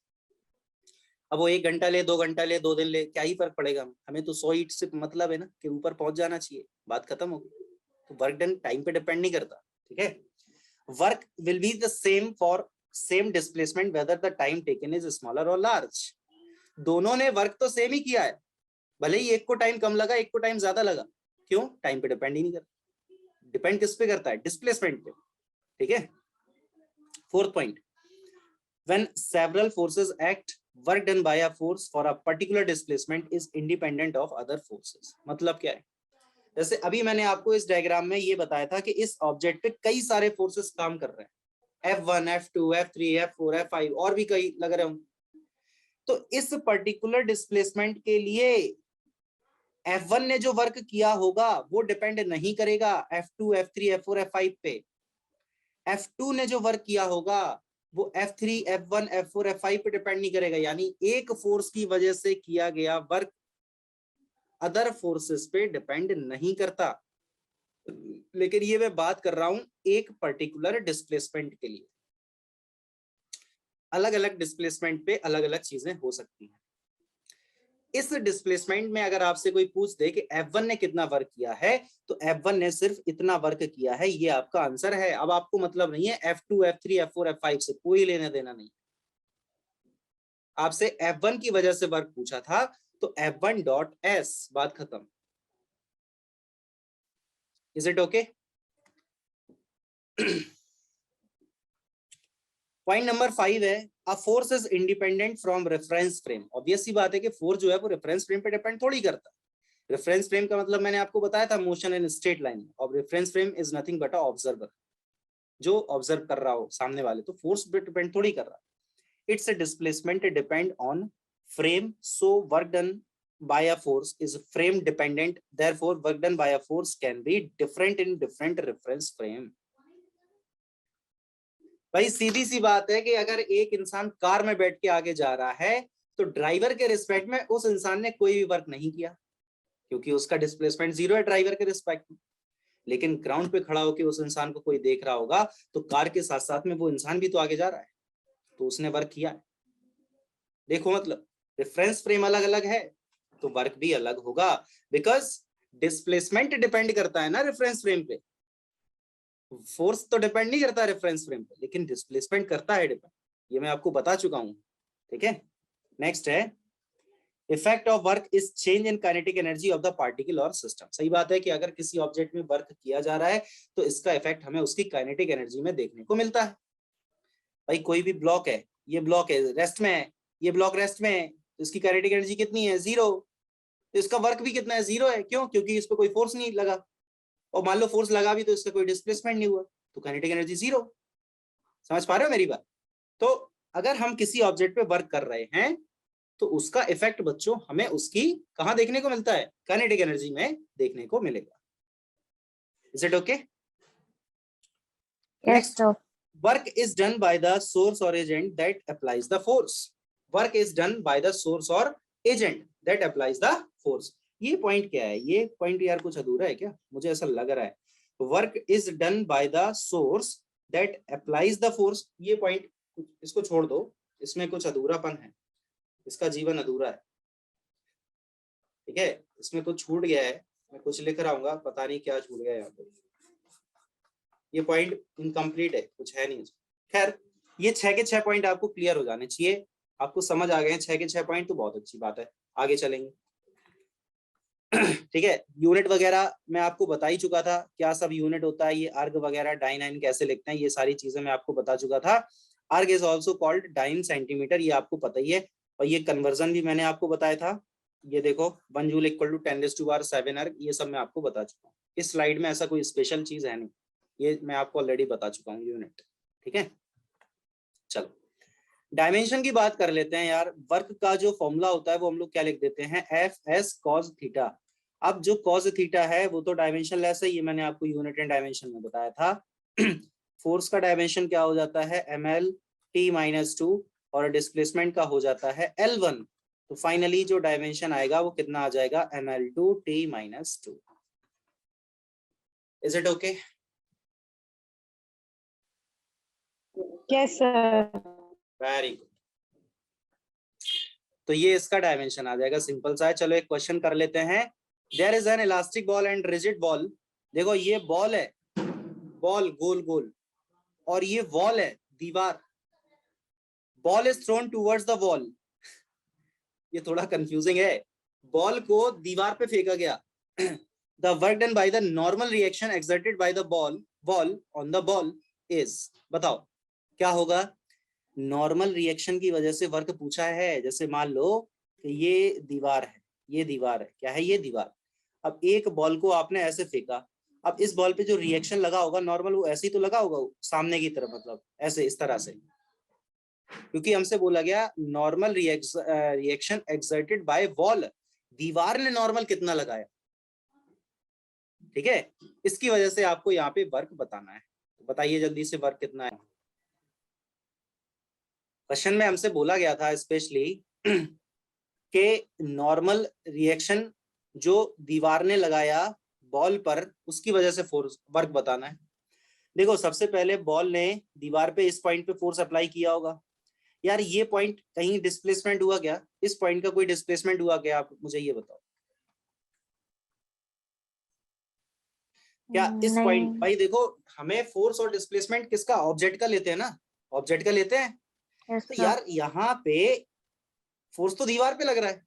अब वो 1 घंटा ले, 2 घंटा ले, 2 दिन ले, क्या ही फर्क पड़ेगा, हमें तो 100 ईंट से मतलब है ना कि ऊपर पहुंच जाना चाहिए, बात खत्म हो गई। तो वर्क डन टाइम पे डिपेंड नहीं करता, ठीक है। Work will be the same for same displacement whether the time taken is smaller और लार्ज। दोनों ने वर्क तो सेम ही किया है, भले ही एक को टाइम कम लगा, एक को टाइम ज्यादा लगा, क्यों, टाइम पे डिपेंड ही नहीं करता। डिपेंड किस पे करता है, डिस्प्लेसमेंट पे, ठीक है। Fourth point, when several forces act work done by a force for a particular displacement is independent of other forces. मतलब क्या है, जैसे अभी मैंने आपको इस डायग्राम में ये बताया था कि इस ऑब्जेक्ट पे कई सारे फोर्सेस काम कर रहे हैं, F1, F2, F3, F4, F5 और भी कई लग रहे होंगे। तो इस पर्टिकुलर डिस्प्लेसमेंट के लिए F1 ने जो वर्क किया होगा वो डिपेंड नहीं करेगा F2, F3, F4, F5 पे। F2 ने जो वर्क किया होगा वो F3, F1, F4, F5 पे डिपेंड नहीं करेगा। यानी एक फोर्स की वजह से किया गया वर्क अदर फोर्सेस पे डिपेंड नहीं करता। लेकिन ये मैं बात कर रहा हूं एक पर्टिकुलर डिस्प्लेसमेंट के लिए, अलग अलग डिस्प्लेसमेंट पे अलग अलग चीजें हो सकती हैं। इस डिस्प्लेसमेंट में अगर आपसे कोई पूछ दे कि F1 ने कितना वर्क किया है, तो F1 ने सिर्फ इतना वर्क किया है, ये आपका आंसर है। अब आपको मतलब नहीं है F2, F3, F4, F5 से, कोई लेना देना नहीं। आपसे F1 की वजह से वर्क पूछा था, तो F1.S, बात खत्म। Is it okay? Point number 5 है, a force is independent from reference frame. Obvious सी बात है कि फोर्स जो है वो रेफरेंस फ्रेम पे डिपेंड थोड़ी करता है। रेफरेंस फ्रेम का मतलब मैंने आपको बताया था, मोशन इन स्ट्रेट लाइन। और reference frame is nothing but a observer, जो ऑब्जर्व कर रहा हो सामने वाले, तो फोर्स पे डिपेंड थोड़ी कर रहा है। It's a displacement depend on frame, so work done by a force is frame dependent, therefore work done by a force can be different in different reference frame। भाई सीधी सी बात है कि अगर एक इंसान कार में बैठ के आगे जा रहा है, तो ड्राइवर के रिस्पेक्ट में उस इंसान ने कोई भी वर्क नहीं किया, क्योंकि उसका डिस्प्लेसमेंट जीरो है ड्राइवर के रिस्पेक्ट में। लेकिन ग्राउंड पे खड़ा होकर उस इंसान को कोई देख रहा होगा, तो कार के साथ साथ में वो इंसान भी तो आगे जा रहा है, तो उसने वर्क किया है। देखो मतलब रेफरेंस फ्रेम अलग अलग है तो वर्क भी अलग होगा, बिकॉज डिस्प्लेसमेंट डिपेंड करता है ना रेफरेंस फ्रेम पे। फोर्स तो डिपेंड नहीं करता रेफरेंस फ्रेम पे, लेकिन डिस्प्लेसमेंट करता है डिपेंड। ये मैं आपको बता चुका हूं, ठीक है। नेक्स्ट है, effect of work is change in kinetic energy of the particle और सिस्टम। सही बात है कि अगर किसी ऑब्जेक्ट में वर्क किया जा रहा है, तो इसका इफेक्ट हमें उसकी काइनेटिक एनर्जी में देखने को मिलता है। भाई कोई भी ब्लॉक है, ये ब्लॉक है रेस्ट में है, ये ब्लॉक रेस्ट में है, तो इसकी काइनेटिक एनर्जी कितनी है? जीरो। तो इसका वर्क भी कितना है? जीरो है। क्यों? क्योंकि इस पर कोई फोर्स नहीं लगा, और मान लो फोर्स लगा भी तो इसका कोई डिस्प्लेसमेंट नहीं हुआ, तो काइनेटिक एनर्जी जीरो। समझ पा रहे हो मेरी बात? तो अगर हम किसी ऑब्जेक्ट पे वर्क कर रहे हैं, तो उसका इफेक्ट बच्चों हमें उसकी कहां देखने को मिलता है? काइनेटिक एनर्जी में देखने को मिलेगा। Is it okay? Yes, next, sir. Work is done by the source और agent that applies the force. Work is done by the source और agent that applies the force. ये पॉइंट क्या है? ये पॉइंट यार कुछ अधूरा है क्या? मुझे ऐसा लग रहा है। Work is done by the source that applies the force, ये पॉइंट इसको छोड़ दो, इसमें कुछ अधूरापन है, इसका जीवन अधूरा है, ठीक है। इसमें कुछ छूट गया है, मैं कुछ लिख रहा हूँ, पता नहीं क्या छूट गया यहाँ पे। ये पॉइंट इनकम्प्लीट है, कुछ है नहीं। खैर, ये 6 के 6 पॉइंट आपको क्लियर हो जाने चाहिए। आपको समझ आ गए हैं 6 के 6 पॉइंट, तो बहुत अच्छी बात है, आगे चलेंगे। ठीक है, यूनिट वगैरह मैं आपको बता ही चुका था, क्या सब यूनिट होता है, ये अर्ग वगैरह, डाइन कैसे लिखते हैं, ये सारी चीजें मैं आपको बता चुका था। अर्ग is also called dyne centimetre, ये आपको पता ही है। और ये कन्वर्जन भी मैंने आपको बताया था। ये देखो 1 जूल इक्वल टू 10⁻⁷ अर्ग, ये सब मैं आपको बता चुका हूँ। इस स्लाइड में ऐसा कोई स्पेशल चीज है नहीं, ये मैं आपको ऑलरेडी बता चुका हूँ यूनिट, ठीक है। चलो डायमेंशन की बात कर लेते हैं यार। वर्क का जो फॉर्मूला होता है वो हम लोग क्या लिख देते हैं? F(s cos theta). अब जो cos थीटा है वो तो डायमेंशन लेस है, ये मैंने आपको यूनिट एंड डायमेंशन में बताया था। फोर्स का डायमेंशन क्या हो जाता है? ml(t-2), और डिस्प्लेसमेंट का हो जाता है L1। तो फाइनली जो डायमेंशन आएगा वो कितना आ जाएगा? ml2t-2। Is it okay? Yes, sir. Very good. तो ये इसका डायमेंशन आ जाएगा, सिंपल सा है। चलो एक क्वेश्चन कर लेते हैं। There is an elastic ball and rigid ball. देखो ये बॉल है, बॉल गोल गोल, और ये वॉल है, दीवार। Ball is throne towards the wall. ये थोड़ा कंफ्यूजिंग है। बॉल को दीवार पे फेंका गया। The work done by the normal reaction exerted by the ball on the ball is, बताओ क्या होगा? नॉर्मल रिएक्शन की वजह से वर्क पूछा है। जैसे मान लो कि ये दीवार है, ये दीवार है, क्या है? ये दीवार। अब एक बॉल को आपने ऐसे फेंका, अब इस बॉल पे जो रिएक्शन लगा होगा नॉर्मल, वो ऐसे ही तो लगा होगा सामने की तरफ, मतलब ऐसे, इस तरह से, क्योंकि हमसे बोला गया normal reaction exerted by wall. दीवार ने नॉर्मल कितना लगाया, ठीक है। इसकी वजह से आपको यहाँ पे वर्क बताना है। तो बताइए जल्दी से, वर्क कितना है? क्वेश्चन में हमसे बोला गया था स्पेशली कि नॉर्मल रिएक्शन जो दीवार ने लगाया बॉल पर, उसकी वजह से फोर्स वर्क बताना है। देखो सबसे पहले बॉल ने दीवार पे इस पॉइंट पे फोर्स अप्लाई किया होगा, यार ये पॉइंट कहीं डिस्प्लेसमेंट हुआ क्या? इस पॉइंट का कोई डिस्प्लेसमेंट हुआ क्या? आप मुझे ये बताओ, क्या इस पॉइंट, नहीं। भाई देखो हमें फोर्स और डिस्प्लेसमेंट किसका, ऑब्जेक्ट का लेते हैं ना, ऑब्जेक्ट का लेते हैं। यस तो सर। यार यहाँ पे फोर्स तो दीवार पे लग रहा है,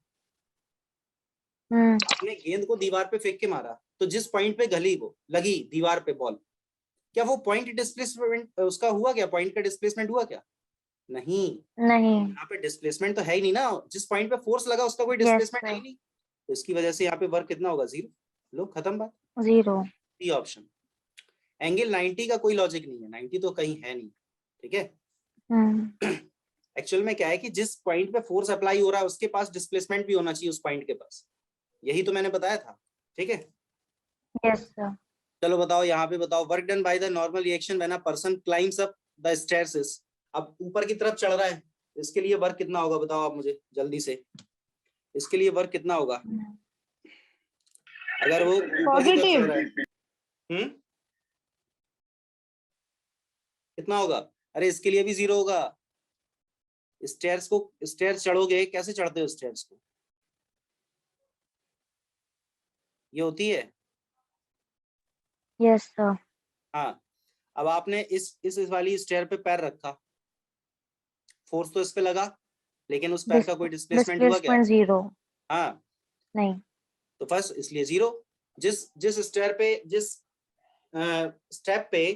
आपने गेंद को दीवार पे फेंक के मारा, तो जिस पॉइंट पे गली वो लगी दीवार पे बॉल, क्या वो पॉइंट डिस्प्लेसमेंट उसका हुआ क्या? पॉइंट का डिस्प्लेसमेंट हुआ क्या? नहीं, नहीं। यहाँ पे डिस्प्लेसमेंट तो है ही नहीं ना, जिस पॉइंट पे फोर्स लगा उसका कोई यस डिस्प्लेसमेंट है सर। ही नहीं, तो इसकी वजह से यहाँ पे वर्क कितना होगा? जीरो। लो खत्म बात। 0। D option. एंगल 90 का कोई लॉजिक नहीं है, 90 तो कहीं है नहीं, ठीक है। एक्चुअल में क्या है कि जिस पॉइंट पे फोर्स अप्लाई हो रहा है उसके पास डिस्प्लेसमेंट भी होना चाहिए उस पॉइंट के पास, यही तो मैंने बताया था, ठीक है। Yes sir. चलो बताओ, यहाँ पे बताओ, work done by the normal reaction when a person climbs up the stairs. अब ऊपर की तरफ चढ़ रहा है, इसके लिए वर्क कितना होगा बताओ आप मुझे जल्दी से, इसके लिए वर्क कितना होगा अगर वो ऊपर की तरफ चढ़ पॉजिटिव। रहा है? कितना होगा? अरे इसके लिए भी जीरो होगा। स्टेयर्स को, स्टेयर्स चढ़ोगे कैसे चढ़ते हो स्टेयर्स को? ये होती है। Yes sir. हाँ, अब आपने इस वाली स्टेयर पे पैर रखा, फोर्स तो इस पे लगा, लेकिन उस पैर का कोई डिस्प्लेसमेंट हुआ क्या? डिस्प्लेसमेंट 0। हाँ, नहीं। तो फर्स्ट इसलिए जीरो। जिस जिस स्टेयर पे, जिस स्टेप पे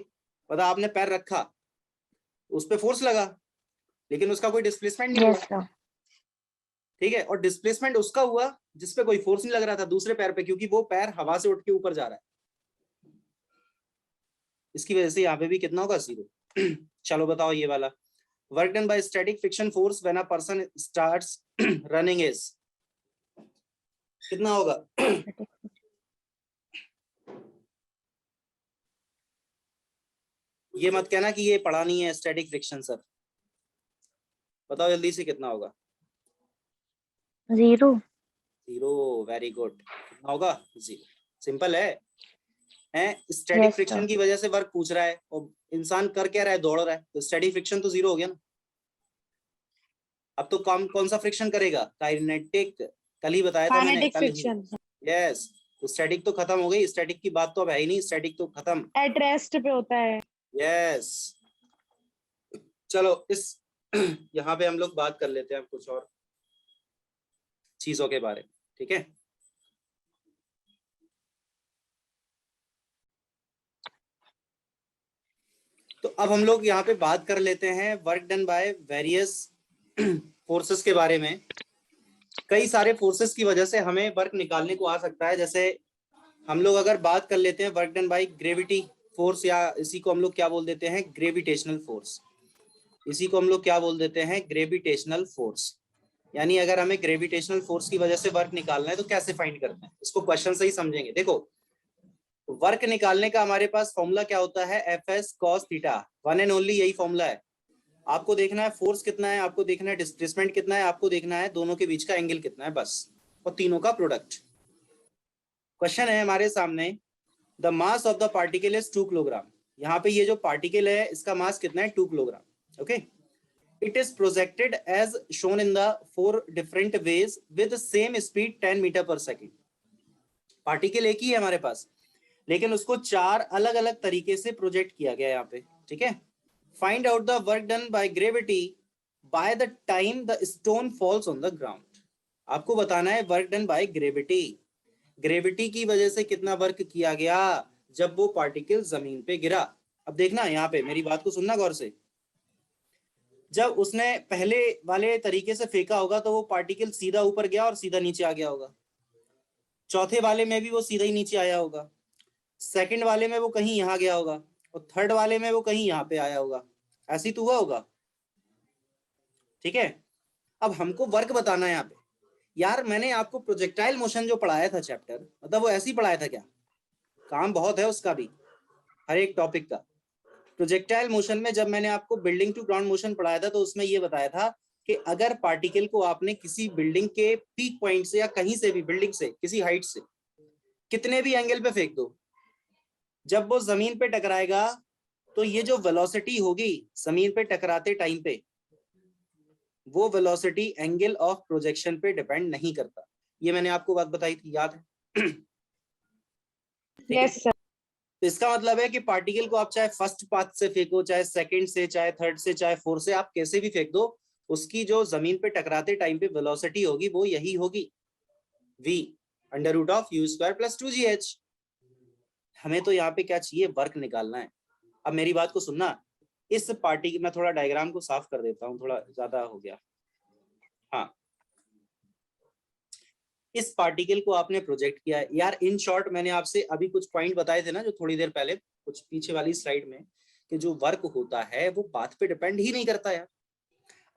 मतलब आपने पैर रखा, उस पे फोर्स लगा, लेकिन उसका कोई डिस्प्लेसमेंट नहीं हुआ, यस सर। ठीक है। और डिस्प्लेसमेंट उसका हुआ जिसपे कोई फोर्स नहीं लग रहा था, दूसरे पैर पे, क्योंकि वो पैर हवा से उठ के ऊपर जा रहा है, इसकी वजह से यहाँ पे भी कितना होगा? जीरो। चलो बताओ ये वाला, work done bye static friction force when a person starts running is, कितना होगा? ये मत कहना कि ये पढ़ा नहीं है स्टैटिक फ्रिक्शन सर, बताओ जल्दी से कितना होगा? 0। Zero, very good. कितना होगा? जीरो। सिंपल है स्टैटिक यस फ्रिक्शन सर। की वजह से वर्क पूछ रहा है, और इंसान कर क्या रहा है? दौड़ रहा है, तो स्टैटिक फ्रिक्शन तो जीरो हो गया ना। अब तो कौन सा फ्रिक्शन करेगा? काइनेटिक, कल ही बताया था मैंने, काइनेटिक कल ही। फ्रिक्शन। यस, तो स्टैटिक तो खत्म हो गई, स्टैटिक की बात तो अब है ही नहीं, स्टैटिक तो खत्म। एट रेस्ट पे होता है। यस, चलो इस यहाँ पे हम लोग बात कर लेते हैं कुछ और चीजों के बारे में, ठीक है। तो अब हम लोग यहाँ पे बात कर लेते हैं work done by various forces के बारे में। कई सारे फोर्सेस की वजह से हमें वर्क निकालने को आ सकता है, जैसे हम लोग अगर बात कर लेते हैं work done by gravity force, या इसी को हम लोग क्या बोल देते हैं? Gravitational force. इसी को हम लोग क्या बोल देते हैं? Gravitational force. यानी अगर हमें ग्रेविटेशनल फोर्स की वजह से वर्क निकालना है तो कैसे फाइंड करते हैं इसको, क्वेश्चन से ही समझेंगे। देखो, वर्क निकालने का हमारे पास फॉर्मूला क्या होता है? F S cos theta, one and only यही फॉर्मूला है। आपको देखना है फोर्स कितना है, आपको देखना है डिस्प्लेसमेंट कितना है, आपको देखना है दोनों के बीच का एंगल कितना है, बस, और तीनों का प्रोडक्ट। क्वेश्चन है हमारे सामने, the mass of the particle is 2 kilogram. यहाँ पे ये जो पार्टिकल है इसका मास कितना है? 2 kilogram. Okay, it is projected as shown in the 4 different ways with same speed 10 metre पर सेकेंड। पार्टिकल एक ही है हमारे पास, लेकिन उसको 4 अलग अलग तरीके से प्रोजेक्ट किया गया यहाँ पे, ठीक है। Find out the work done by gravity by the time the stone falls on the ground. आपको बताना है work done by gravity, gravity की वजह से कितना वर्क किया गया जब वो पार्टिकल जमीन पे गिरा। अब देखना यहाँ पे, मेरी बात को सुनना गौर से, जब उसने पहले वाले तरीके से फेंका होगा तो वो पार्टिकल सीधा ऊपर गया और सीधा नीचे आ गया होगा, चौथे वाले में भी वो सीधा ही नीचे आया होगा, सेकंड वाले में वो कहीं यहाँ गया होगा, और थर्ड वाले में वो कहीं यहाँ पे आया होगा, ऐसी तो हुआ होगा, ठीक है। अब हमको वर्क बताना है यहाँ पे। यार मैंने आपको प्रोजेक्टाइल मोशन जो पढ़ाया था चैप्टर, मतलब वो ऐसे ही पढ़ाया था क्या? काम बहुत है उसका भी, हर एक टॉपिक का। प्रोजेक्टाइल मोशन में जब मैंने आपको बिल्डिंग टू ग्राउंड मोशन पढ़ाया था तो उसमें ये बताया था कि अगर पार्टिकल को आपने किसी बिल्डिंग के पीक पॉइंट से या कहीं से भी, बिल्डिंग से किसी हाइट से कितने भी एंगल पे फेंक दो, जब वो जमीन पे टकराएगा तो ये जो वेलोसिटी होगी जमीन पे टकराते टाइम पे, वो वेलोसिटी एंगल ऑफ प्रोजेक्शन पे डिपेंड नहीं करता। ये मैंने आपको बात बताई थी, याद है? ठीक है। Yes sir. तो इसका मतलब है कि पार्टिकल को आप चाहे फर्स्ट पाथ से फेंको, चाहे सेकंड से, चाहे थर्ड से, चाहे फोर्थ से, आप कैसे भी फेंक दो, उसकी जो जमीन पे टकराते टाइम पे वेलोसिटी होगी वो यही होगी, v under root of U square plus 2gh। हमें तो यहाँ पे क्या चाहिए, वर्क निकालना है। अब मेरी बात को सुनना, इस पार्टी मैं थोड़ा डायग्राम को साफ कर देता हूँ, थोड़ा ज्यादा हो गया। हाँ, इस पार्टिकल को आपने प्रोजेक्ट किया है यार। इन शॉर्ट मैंने आपसे अभी कुछ पॉइंट बताए थे ना, जो थोड़ी देर पहले कुछ पीछे वाली स्लाइड में, कि जो वर्क होता है वो पाथ पे डिपेंड ही नहीं करता यार।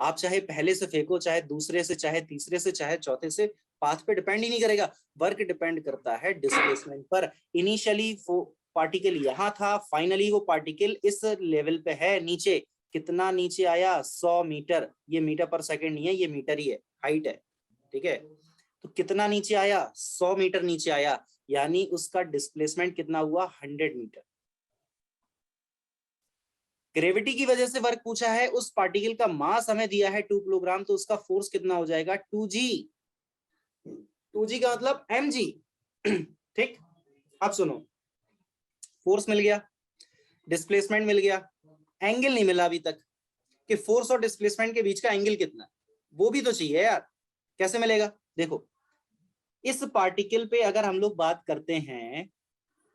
आप चाहे पहले से फेंको, चाहे दूसरे से, चाहे तीसरे से, चाहे चौथे से, पाथ पे डिपेंड ही नहीं करेगा। वर्क डिपेंड करता है डिस्प्लेसमेंट पर। इनिशियली वो पार्टिकल यहाँ था, फाइनली वो पार्टिकल इस लेवल पे है नीचे। कितना नीचे आया, 100 मीटर। ये मीटर पर सेकंड नहीं है, ये मीटर ही है, हाइट है, ठीक है। तो कितना नीचे आया, 100 मीटर नीचे आया, यानी उसका डिस्प्लेसमेंट कितना हुआ, 100 मीटर। ग्रेविटी की वजह से वर्क पूछा है, उस पार्टिकल का मास हमें दिया है 2 किलोग्राम, तो उसका फोर्स कितना हो जाएगा, 2g। 2g का मतलब mg। ठीक। अब सुनो, फोर्स मिल गया, डिस्प्लेसमेंट मिल गया, एंगल नहीं मिला अभी तक कि फोर्स और डिस्प्लेसमेंट के बीच का एंगल कितना है, वो भी तो चाहिए यार। कैसे मिलेगा, देखो, इस पार्टिकल पे अगर हम लोग बात करते हैं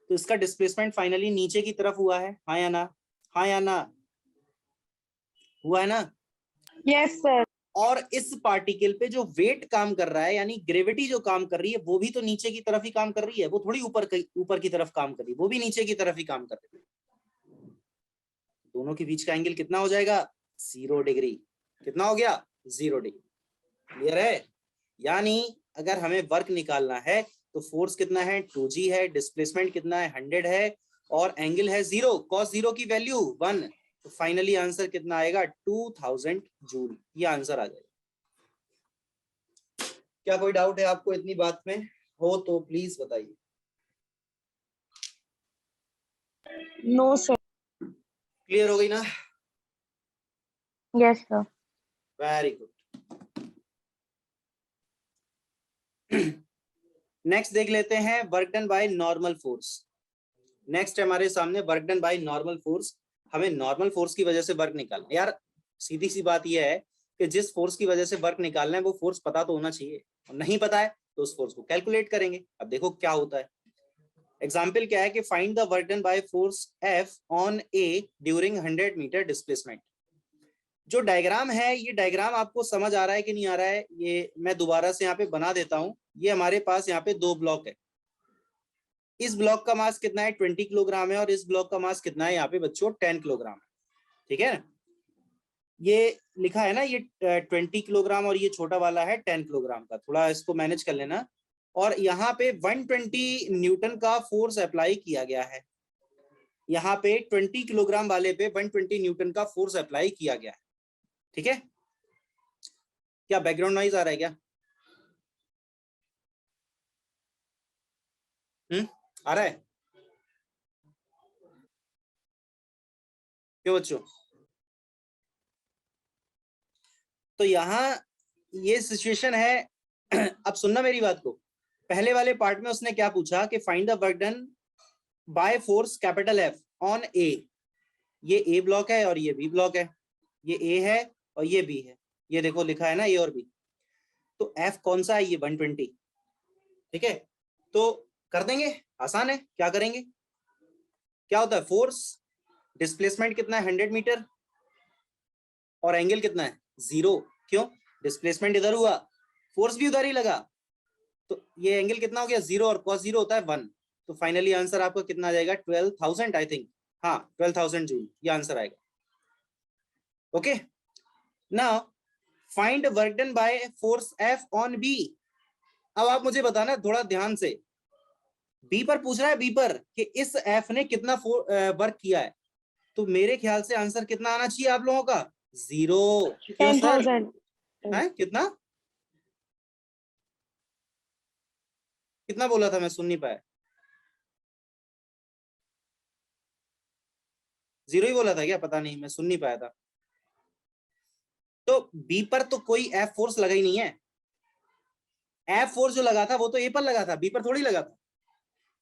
तो इसका डिस्प्लेसमेंट फाइनली नीचे की तरफ हुआ है, हाँ या ना, हाँ या ना, हुआ है ना। Yes sir. और इस पार्टिकल पे जो वेट काम कर रहा है, यानी ग्रेविटी जो काम कर रही है, वो भी तो नीचे की तरफ ही काम कर रही है, वो थोड़ी ऊपर की तरफ काम कर रही है, वो भी नीचे की तरफ ही काम कर रही है। दोनों के बीच का एंगल कितना हो जाएगा, 0 डिग्री। कितना हो गया, 0 डिग्री। क्लियर है? यानी अगर हमें वर्क निकालना है तो फोर्स कितना है, 2g है, डिस्प्लेसमेंट कितना है, 100 है, और एंगल है 0, cos 0 की वैल्यू 1। तो फाइनली आंसर कितना आएगा, 2000 जूल। ये आंसर आ जाएगा। क्या कोई डाउट है आपको इतनी बात में, हो तो प्लीज बताइए। No sir. क्लियर हो गई ना? Yes sir. Very good. Next देख लेते हैं, work done by normal force. Next हमारे सामने work done by normal force. हमें नॉर्मल फोर्स की वजह से वर्क निकालना है यार। सीधी सी बात यह है कि जिस फोर्स की वजह से वर्क निकालना है वो फोर्स पता तो होना चाहिए, और नहीं पता है तो उस फोर्स को कैलकुलेट करेंगे। अब देखो क्या होता है। एग्जाम्पल क्या है कि find the work done by force F on A during 100 metre displacement. जो डायग्राम है, ये डायग्राम आपको समझ आ रहा है कि नहीं आ रहा है, ये मैं दोबारा से यहाँ पे बना देता हूँ। ये हमारे पास यहाँ पे 2 ब्लॉक है। इस ब्लॉक का मास कितना है, 20 किलोग्राम है, और इस ब्लॉक का मास कितना है यहाँ पे बच्चों, 10 किलोग्राम है। ठीक है ना? ये लिखा है ना, ये 20 किलोग्राम और ये छोटा वाला है 10 किलोग्राम का, थोड़ा इसको मैनेज कर लेना। और यहाँ पे 120 न्यूटन का फोर्स अप्लाई किया गया है। यहाँ पे 20 किलोग्राम वाले पे 120 न्यूटन का फोर्स अप्लाई किया गया है। ठीक है? क्या बैकग्राउंड नॉइज आ रहा है क्या? आ रहा है? क्यों बच्चों? तो यहाँ ये सिचुएशन है। अब सुनना मेरी बात को। पहले वाले पार्ट में उसने क्या पूछा कि find the work done by force capital F on A। ये A ब्लॉक है और ये B ब्लॉक है। ये A है और ये B है। ये देखो लिखा है ना A और B। तो F कौन सा है, ये 120। ठीक है, तो कर देंगे, आसान है। क्या करेंगे, क्या होता है, फोर्स, डिस्प्लेसमेंट कितना है 100 मीटर, और एंगल कितना है 0। क्यों, डिस्प्लेसमेंट इधर हुआ, फोर्स भी उधर ही लगा, तो ये एंगल कितना हो गया 0, और cos 0 होता है 1। तो फाइनली आंसर आपका कितना आ जाएगा, 12,000 आई थिंक। हाँ, 12,000 जूल, ये आंसर आएगा। Okay, now find work done by force F on B। अब आप मुझे बताना थोड़ा ध्यान से, बी पर पूछ रहा है, बी पर कि इस F ने कितना वर्क किया है। तो मेरे ख्याल से आंसर कितना आना चाहिए आप लोगों का, 0। क्यों सर, 10,000। है कितना, कितना बोला था, मैं सुन नहीं पाया। 0 ही बोला था क्या, पता नहीं, मैं सुन नहीं पाया था। तो बी पर तो कोई एफ फोर्स लगा ही नहीं है। एफ फोर्स जो लगा था वो तो ए पर लगा था, बी पर थोड़ी लगा था।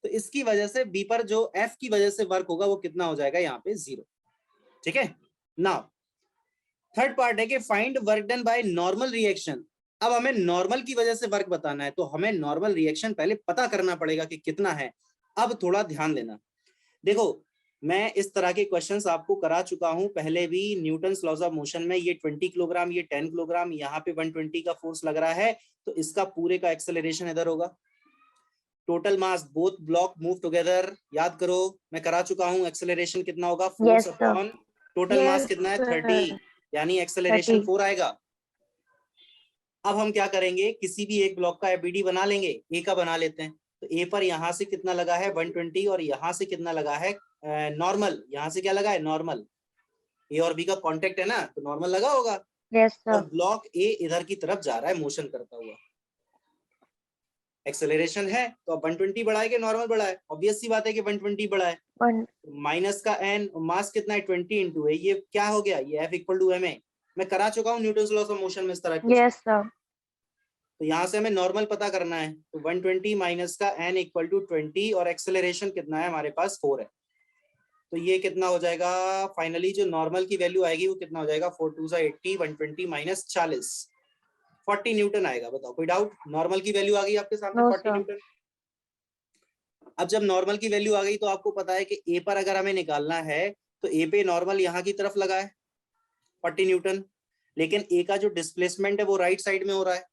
तो इसकी वजह से बी पर जो एफ की वजह से वर्क होगा वो कितना हो जाएगा यहाँ पे 0। ठीक है। नाउ थर्ड पार्ट है कि find work done by normal reaction. अब हमें नॉर्मल की वजह से वर्क बताना है, तो हमें नॉर्मल रिएक्शन पहले पता करना पड़ेगा कि कितना है। अब थोड़ा ध्यान देना, देखो मैं इस तरह के क्वेश्चंस आपको करा चुका हूं पहले भी। न्यूटन्स लॉज ऑफ मोशन में ये 20 किलोग्राम, ये 10 किलोग्राम, यहाँ पे 120 का फोर्स लग रहा है, तो इसका पूरे का एक्सेलरेशन इधर होगा। Total mass both block move together, याद करो मैं करा चुका हूं। एक्सेलरेशन कितना होगा, force Yes, sir. Upon total mass Yes, कितना है, sir. 30, यानी एक्सेलरेशन 30. 4 आएगा। अब हम क्या करेंगे, किसी भी एक ब्लॉक का एबीडी बना लेंगे। ए का बना लेते हैं, तो ए पर यहाँ से कितना लगा है 120, और यहाँ से कितना लगा है नॉर्मल। यहाँ से क्या लगा है नॉर्मल, ए और बी का कांटेक्ट है ना, तो नॉर्मल लगा होगा। Yes, और sir. ब्लॉक ए इधर की तरफ जा रहा है मोशन करता हुआ, एक्सेलरेशन है, तो अब 120 बढ़ाएंगे, नॉर्मल बढ़ा है, ऑब्वियस सी बात है कि 120 बढ़ा है। One. माइनस का एन, मास कितना है 20 इंटू ए, ये क्या हो गया, ये F equal to M A. मैं करा चुका हूँ न्यूटन्स लॉ ऑफ मोशन में इस तरह कुछ। Yes, sir. तो यहाँ से हमें नॉर्मल पता करना है, तो 120 माइनस का एन इक्वल टू 20, और एक्सेलरेशन कितना है हमारे पास 4 है। तो ये कितना हो जाएगा, फाइनली जो नॉर्मल की वैल्यू आएगी वो कितना हो जाएगा, 4 2 80, 120 माइनस 40, 40 न्यूटन आएगा। बताओ कोई डाउट, नॉर्मल की वैल्यू आ गई आपके सामने, No, 40 sir. न्यूटन। अब जब नॉर्मल की वैल्यू आ गई तो आपको पता है कि ए पर अगर हमें निकालना है, तो ए पे नॉर्मल यहाँ की तरफ लगा है 40 न्यूटन, लेकिन ए का जो डिस्प्लेसमेंट है वो राइट साइड में हो रहा है,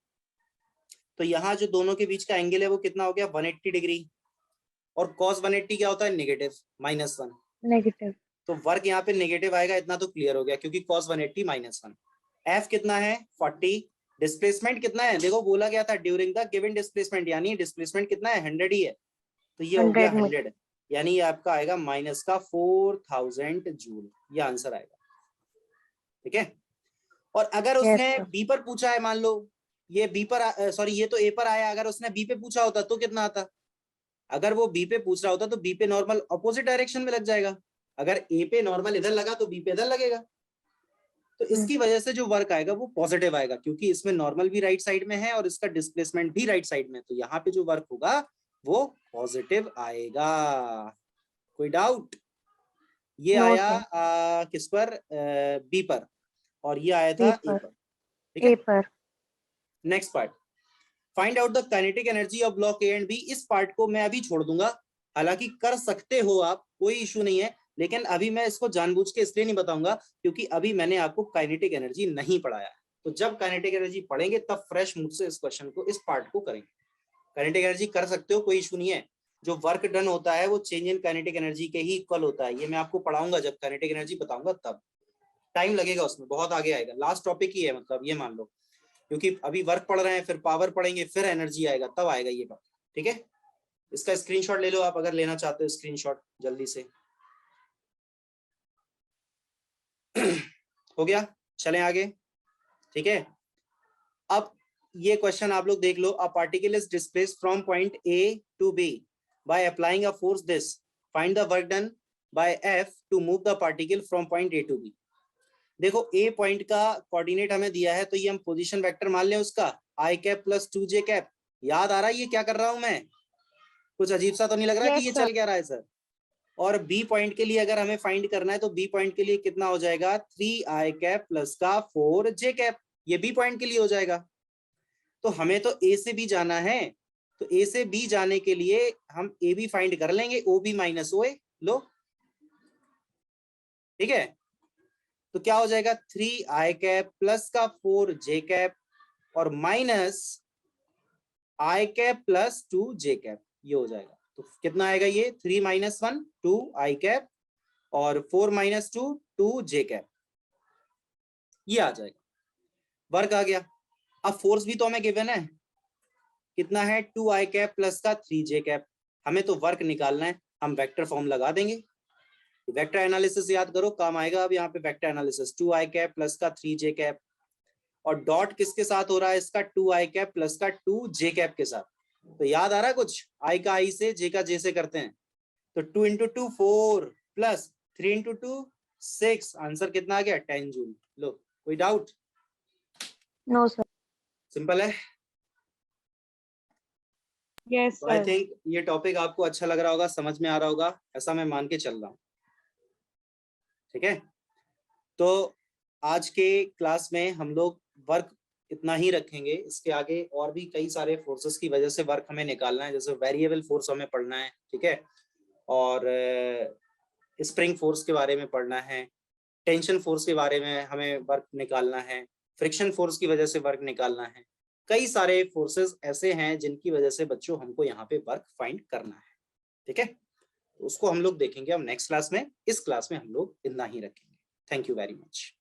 तो यहाँ जो दोनों के बीच का एंगल है वो कितना हो गया 180 डिग्री, और cos 180 क्या होता है नेगेटिव -1। Negative. तो वर्क यहाँ पे नेगेटिव आएगा, इतना तो क्लियर हो गया, क्योंकि cos 180 -1। एफ कितना है 40, डिस्प्लेसमेंट कितना है, देखो बोला गया था ड्यूरिंग द गिवन डिस्प्लेसमेंट, यानी डिस्प्लेसमेंट कितना है 100 ही है, तो ये हो गया 100, यानी ये आपका आएगा माइनस का 4000 जूल, ये आंसर आएगा। ठीक है। और अगर उसने Yes, sir. बी पर पूछा है, मान लो ये बी पर, सॉरी ये तो ए पर आया, अगर उसने बी पे पूछा होता तो कितना आता। अगर वो बी पे पूछ रहा होता तो बी पे नॉर्मल अपोजिट डायरेक्शन में लग जाएगा, अगर ए पे नॉर्मल इधर लगा तो बी पे इधर लगेगा। तो इसकी वजह से जो वर्क आएगा वो पॉजिटिव आएगा, क्योंकि इसमें नॉर्मल भी राइट साइड में है और इसका डिस्प्लेसमेंट भी राइट साइड में है, तो यहाँ पे जो वर्क होगा वो पॉजिटिव आएगा। कोई डाउट, ये No, आया sir. किस पर, बी पर, और ये आया था ए Paper. पर। ठीक है। Paper. Next part, find out the kinetic energy of block A and B. इस पार्ट को मैं अभी छोड़ दूंगा, हालांकि कर सकते हो आप, कोई इशू नहीं है, लेकिन अभी मैं इसको जानबूझ के इसलिए नहीं बताऊंगा क्योंकि अभी मैंने आपको काइनेटिक एनर्जी नहीं पढ़ाया है। तो जब काइनेटिक एनर्जी पढ़ेंगे तब फ्रेश मूड से इस क्वेश्चन को, इस पार्ट को करेंगे। काइनेटिक एनर्जी कर सकते हो, कोई इशू नहीं है। जो वर्क डन होता है वो चेंज इन काइनेटिक एनर्जी के ही इक्वल होता है, ये मैं आपको पढ़ाऊंगा जब काइनेटिक एनर्जी बताऊंगा, तब टाइम लगेगा उसमें, बहुत आगे आएगा, लास्ट टॉपिक ही है, मतलब ये मान लो, क्योंकि अभी वर्क पढ़ रहे हैं, फिर पावर पढ़ेंगे, फिर एनर्जी आएगा, तब आएगा ये बात। ठीक है। इसका स्क्रीनशॉट ले लो आप अगर लेना चाहते हो, स्क्रीनशॉट जल्दी से। हो गया, चलें आगे। ठीक है। अब ये क्वेश्चन आप लोग देख लो, a particle is displaced from point A to B by applying a force this, find the work done by F to move the particle from point A to B. देखो ए पॉइंट का coordinate हमें दिया है, तो ये हम position vector मान लें उसका आई कैप प्लस 2 जे कैप। याद आ रहा है ये क्या कर रहा हूं मैं, कुछ अजीब सा तो नहीं लग रहा Yes, कि ये sir. चल क्या रहा है सर। और बी पॉइंट के लिए अगर हमें फाइंड करना है, तो बी पॉइंट के लिए कितना हो जाएगा 3 आई कैप प्लस का 4 जे कैप, ये बी पॉइंट के लिए हो जाएगा। तो हमें तो ए से बी जाना है, तो ए से बी जाने के लिए हम ए बी फाइंड कर लेंगे, ओ बी माइनस ओ ए लो। ठीक है। तो क्या हो जाएगा 3 आई कैप प्लस का 4 जे कैप और माइनस आई कैप प्लस 2 जे कैप, ये हो जाएगा। तो कितना आएगा ये 3 माइनस 1 2 आई कैप और 4 माइनस 2 2 जे कैप, ये आ जाएगा। वर्क आ गया। अब फोर्स भी तो हमें गिवन है, कितना है 2 आई कैप प्लस का 3 जे कैप। हमें तो वर्क निकालना है, हम वेक्टर फॉर्म लगा देंगे। वेक्टर एनालिसिस याद करो, काम आएगा। अब यहाँ पे वेक्टर एनालिसिस 2 आई कैप प्लस का 3 जे कैप, और डॉट किसके साथ हो रहा है इसका 2 आई कैप प्लस का 2 जे कैप के साथ। तो याद आ रहा है कुछ, आई का आई से, जे का जे से करते हैं, तो 2 इंटू 2 4 प्लस 3 इंटू 2 6, आंसर कितना आ गया 10 जूल। लो कोई डाउट, No, sir. सिंपल है। Yes, तो आई sir. थिंक ये टॉपिक आपको अच्छा लग रहा होगा, समझ में आ रहा होगा, ऐसा मैं मान के चल रहा हूँ। ठीक है, तो आज के क्लास में हम लोग वर्क इतना ही रखेंगे। इसके आगे और भी कई सारे फोर्सेस की वजह से वर्क हमें निकालना है, जैसे वेरिएबल फोर्स हमें पढ़ना है, ठीक है, और स्प्रिंग फोर्स के बारे में पढ़ना है, टेंशन फोर्स के बारे में हमें वर्क निकालना है, फ्रिक्शन फोर्स की वजह से वर्क निकालना है। कई सारे फोर्सेस ऐसे हैं जिनकी वजह से बच्चों हमको यहाँ पे वर्क फाइंड करना है। ठीक है, तो उसको हम लोग देखेंगे अब नेक्स्ट क्लास में। इस क्लास में हम लोग इतना ही रखेंगे। Thank you very much.